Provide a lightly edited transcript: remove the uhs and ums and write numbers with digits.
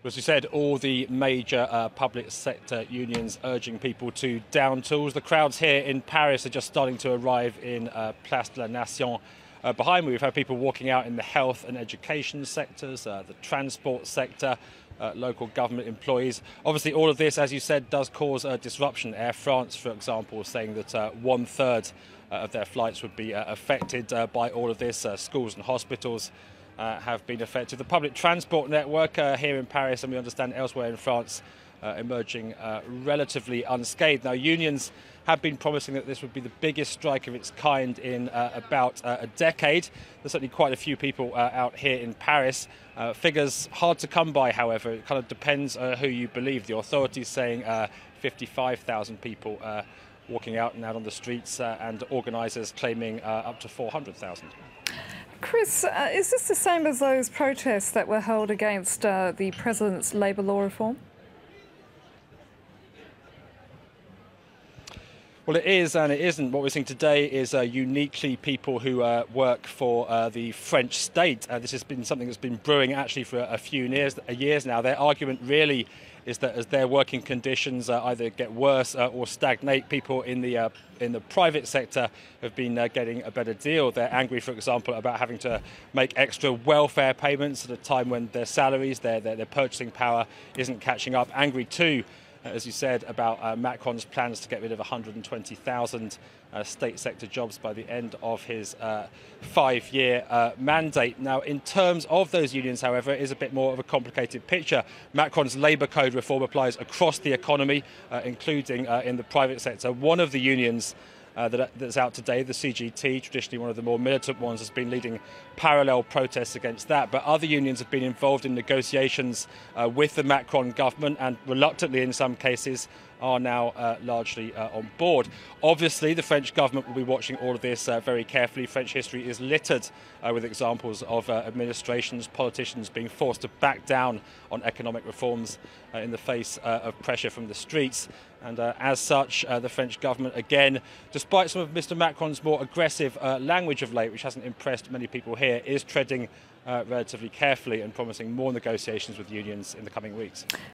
As you said, all the major public sector unions urging people to down tools. The crowds here in Paris are just starting to arrive in Place de la Nation. Behind me, we've had people walking out in the health and education sectors, the transport sector, local government employees. Obviously, all of this, as you said, does cause a disruption. Air France, for example, saying that 1/3 of their flights would be affected by all of this. Schools and hospitals have been affected. The public transport network here in Paris, and we understand elsewhere in France, emerging relatively unscathed. Now, unions have been promising that this would be the biggest strike of its kind in about a decade. There's certainly quite a few people out here in Paris. Figures hard to come by, however. It kind of depends who you believe. The authorities saying 55,000 people walking out and out on the streets, and organisers claiming up to 400,000. Chris, is this the same as those protests that were held against the President's labour law reform? Well, it is and it isn't. What we're seeing today is uniquely people who work for the French state. This has been something that's been brewing actually for a few years now. Their argument really is that as their working conditions either get worse or stagnate, people in the private sector have been getting a better deal. They're angry, for example, about having to make extra welfare payments at a time when their salaries, their purchasing power isn't catching up. Angry too, as you said, about Macron's plans to get rid of 120,000 state sector jobs by the end of his 5-year mandate. Now, in terms of those unions, however, it is a bit more of a complicated picture. Macron's labour code reform applies across the economy, including in the private sector. One of the unions that's out today, the CGT, traditionally one of the more militant ones, has been leading parallel protests against that. But other unions have been involved in negotiations with the Macron government, and reluctantly in some cases are now largely on board. Obviously, the French government will be watching all of this very carefully. French history is littered with examples of administrations, politicians being forced to back down on economic reforms in the face of pressure from the streets. And as such, the French government, again, despite some of Mr. Macron's more aggressive language of late, which hasn't impressed many people here, is treading relatively carefully and promising more negotiations with unions in the coming weeks.